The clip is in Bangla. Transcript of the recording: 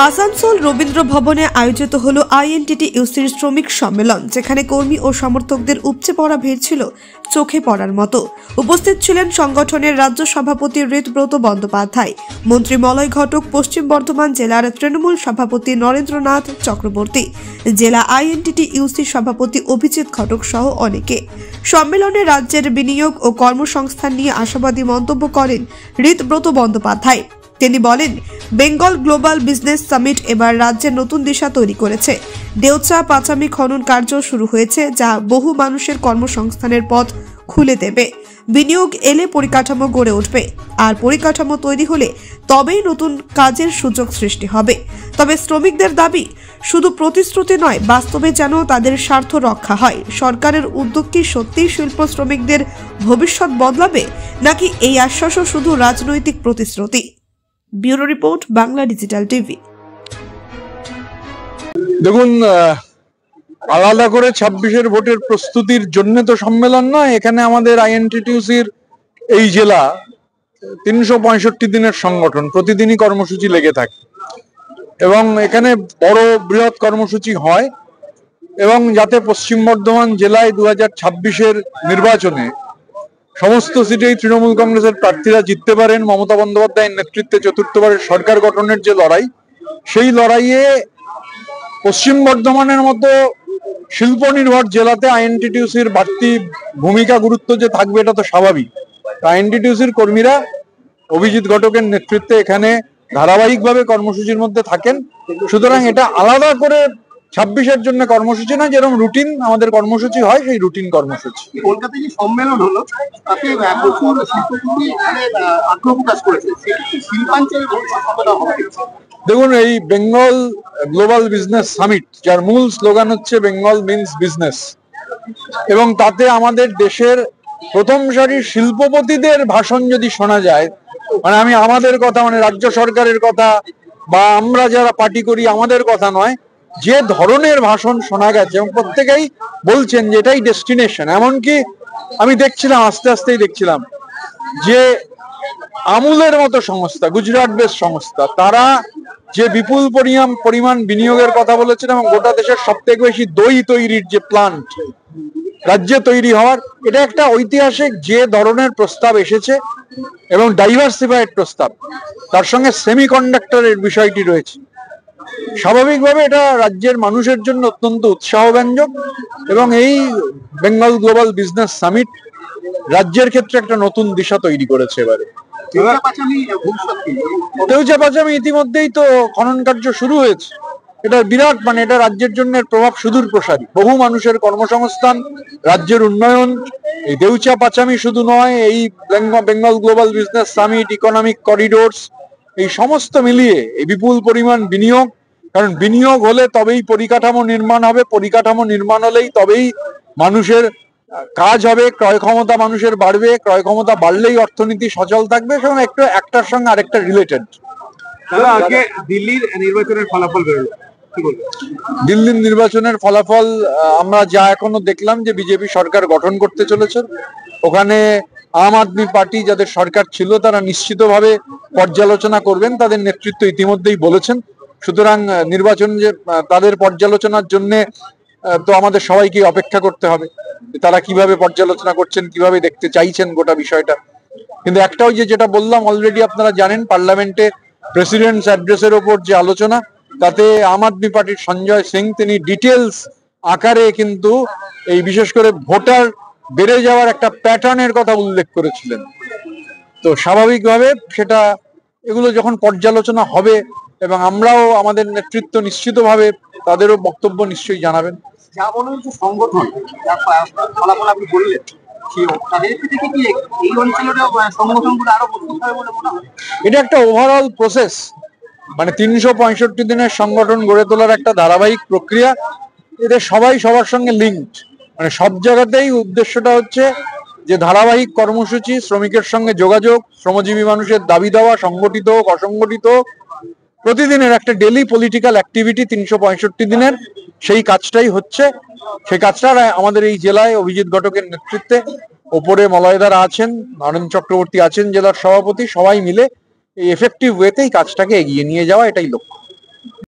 আসানসোল রবীন্দ্র ভবনে আয়োজিত হলো আইএনটিটিইউসির শ্রমিক সম্মেলন, যেখানে কর্মী ও সমর্থকদের উপচে পড়া ভিড় ছিল চোখে পড়ার মতো। উপস্থিত ছিলেন সংগঠনের রাজ্য সভাপতি ঋতব্রত বন্দ্যোপাধ্যায়, মন্ত্রী মলয় ঘটক, পশ্চিম বর্ধমান জেলার তৃণমূল সভাপতি নরেন্দ্রনাথ চক্রবর্তী, জেলা আইএনটিটিইউসি সভাপতি অভিজিৎ ঘটক সহ অনেকে। সম্মেলনে রাজ্যের বিনিয়োগ ও কর্মসংস্থান নিয়ে আশাবাদী মন্তব্য করেন ঋতব্রত বন্দ্যোপাধ্যায়। তিনি বলেন, বেঙ্গল গ্লোবাল বিজনেস সামিট এবার রাজ্যের নতুন দিশা তৈরি করেছে। দেউচা পাচামি খনন কার্য শুরু হয়েছে, যা বহু মানুষের কর্মসংস্থানের পথ খুলে দেবে। বিনিয়োগ এলে পরিকাঠামো গড়ে উঠবে, আর পরিকাঠামো তৈরি হলে তবেই নতুন কাজের সুযোগ সৃষ্টি হবে। তবে শ্রমিকদের দাবি শুধু প্রতিশ্রুতি নয়, বাস্তবে যেন তাদের স্বার্থ রক্ষা হয়। সরকারের উদ্যোগ কি সত্যিই শিল্প শ্রমিকদের ভবিষ্যৎ বদলাবে, নাকি এই আশ্বাসও শুধু রাজনৈতিক প্রতিশ্রুতি? Bureau report, Bangla digital TV. দেখুন, আলাদা করে 26-এর ভোটের প্রস্তুতির জন্য তো সম্মেলন নয়। এখানে আমাদের আইএনটিটিইউসির এই জেলা 365 দিনের সংগঠন, প্রতিদিনই কর্মসূচি লেগে থাকে এবং এখানে বড় বৃহৎ কর্মসূচি হয়, এবং যাতে পশ্চিম বর্ধমান জেলায় 2026-এর নির্বাচনে সমস্ত সিটেই তৃণমূল কংগ্রেসের প্রার্থীরা জিততে পারেন। মমতা বন্দ্যোপাধ্যায়ের নেতৃত্বে চতুর্থবারের সরকার গঠনের যে লড়াই, সেই লড়াইয়ে পশ্চিম বর্ধমানের মতো শিল্প নির্ভর জেলাতে আইএনটিটিইউসির বাড়তি ভূমিকা, গুরুত্ব যে থাকবে এটা তো স্বাভাবিক। আইএনটিটিইউসির কর্মীরা অভিজিৎ ঘটকের নেতৃত্বে এখানে ধারাবাহিকভাবে কর্মসূচির মধ্যে থাকেন। সুতরাং এটা আলাদা করে 26-এর জন্য কর্মসূচি না, যেরকম রুটিন আমাদের কর্মসূচি হয় সেই রুটিন কর্মসূচি। কলকাতায় যে সম্মেলন হলো তাতে আগ্রহ প্রকাশ করেছে, শিল্পাঞ্চলে দেখুন, এই বেঙ্গল গ্লোবাল বিজনেস সামিট, যার মূল স্লোগান হচ্ছে বেঙ্গল মিন্স বিজনেস, এবং তাতে আমাদের দেশের প্রথম সারির শিল্পপতিদের ভাষণ যদি শোনা যায়, মানে আমি আমাদের কথা, মানে রাজ্য সরকারের কথা বা আমরা যারা পার্টি করি আমাদের কথা নয়, যে ধরনের ভাষণ শোনা গেছে, এবং প্রত্যেকেই বলছেন যে এটাই ডেস্টিনেশন। এমনকি আমি দেখছিলাম, আস্তে আস্তেই দেখছিলাম যে আমুলের মতো সংস্থা, গুজরাট বেস সংস্থা, তারা যে বিপুল পরিমাণ বিনিয়োগের কথা বলেছেন, এবং গোটা দেশের সবথেকে বেশি দই তৈরির যে প্লান্ট রাজ্যে তৈরি হওয়ার, এটা একটা ঐতিহাসিক যে ধরনের প্রস্তাব এসেছে, এবং ডাইভার্সিফাইড প্রস্তাব, তার সঙ্গে সেমিকন্ডাক্টরের বিষয়টি রয়েছে। স্বাভাবিকভাবে এটা রাজ্যের মানুষের জন্য অত্যন্ত উৎসাহব্যঞ্জক, এবং এই বেঙ্গল গ্লোবাল বিজনেস সামিট রাজ্যের ক্ষেত্রে একটা নতুন দিশা তৈরি করেছে। এবারে দেউচা পাচামি ইতিমধ্যেই তো খনন কার্য শুরু হয়েছে। এটা বিরাট, মানে এটা রাজ্যের জন্য প্রভাব সুদূর প্রসারী, বহু মানুষের কর্মসংস্থান, রাজ্যের উন্নয়ন। এই দেউচা পাচামি শুধু নয়, এই Bengal global business summit, economic corridors, এই সমস্ত মিলিয়ে এই বিপুল পরিমাণ বিনিয়োগ, কারণ বিনিয়োগ হলে তবেই পরিকাঠামো নির্মাণ হবে, পরিকাঠামো নির্মাণ হলেই তবেই মানুষের কাজ হবে, ক্রয় ক্ষমতা মানুষের বাড়বে, ক্রয় ক্ষমতা বাড়লেই অর্থনীতি সচল থাকবে, এবং একটার সঙ্গে আরেকটা রিলেটেড। আজকে দিল্লির নির্বাচনের ফলাফল বেরোলো, কি বলবেন? দিল্লির নির্বাচনের ফলাফল আমরা যা এখনো দেখলাম যে বিজেপি সরকার গঠন করতে চলেছে। ওখানে আম আদমি পার্টি যাদের সরকার ছিল, তারা নিশ্চিতভাবে পর্যালোচনা করবেন, তাদের নেতৃত্ব ইতিমধ্যেই বলেছেন। সুতরাং নির্বাচন যে তাদের পর্যালোচনার জন্য তো আমাদের সবাইকে অপেক্ষা করতে হবে, তারা কিভাবে পর্যালোচনা করছেন, কিভাবে দেখতে চাইছেন গোটা বিষয়টা। কিন্তু একটাও যেটা বললাম অলরেডি, আপনারা জানেন, পার্লামেন্টে প্রেসিডেন্টস অ্যাড্রেসের ওপর যে আলোচনা, তাতে আম আদমি পার্টির সঞ্জয় সিং তিনি ডিটেলস আকারে কিন্তু এই বিশেষ করে ভোটার বেড়ে যাওয়ার একটা প্যাটার্নের কথা উল্লেখ করেছিলেন। তো স্বাভাবিকভাবে সেটা, এগুলো যখন পর্যালোচনা হবে, এবং আমরাও আমাদের নেতৃত্ব নিশ্চিতভাবে তাদেরও বক্তব্য নিশ্চয়ই জানাবেন। যা মনে হচ্ছে সংগঠন ফলাফল আপনি বললেন, এটা একটা ওভারঅল প্রসেস, মানে 365 দিনের সংগঠন গড়ে তোলার একটা ধারাবাহিক প্রক্রিয়া। এদের সবাই সবার সঙ্গে লিঙ্কড, মানে সব জায়গাতেই উদ্দেশ্যটা হচ্ছে যে ধারাবাহিক কর্মসূচি, শ্রমিকের সঙ্গে যোগাযোগ, শ্রমজীবী মানুষের দাবি দেওয়া, সংগঠিত হোক অসংগঠিত হোক, প্রতিদিনের একটা ডেলি পলিটিক্যাল অ্যাক্টিভিটি 365 দিনের, সেই কাজটাই হচ্ছে। সেই কাজটা আমাদের এই জেলায় অভিজিৎ ঘটকের নেতৃত্বে, ওপরে মলয়দারা আছেন, নরেন্দ্র চক্রবর্তী আছেন জেলার সভাপতি, সবাই মিলে এই এফেক্টিভ ওয়েতেই কাজটাকে এগিয়ে নিয়ে যাওয়া, এটাই লক্ষ্য।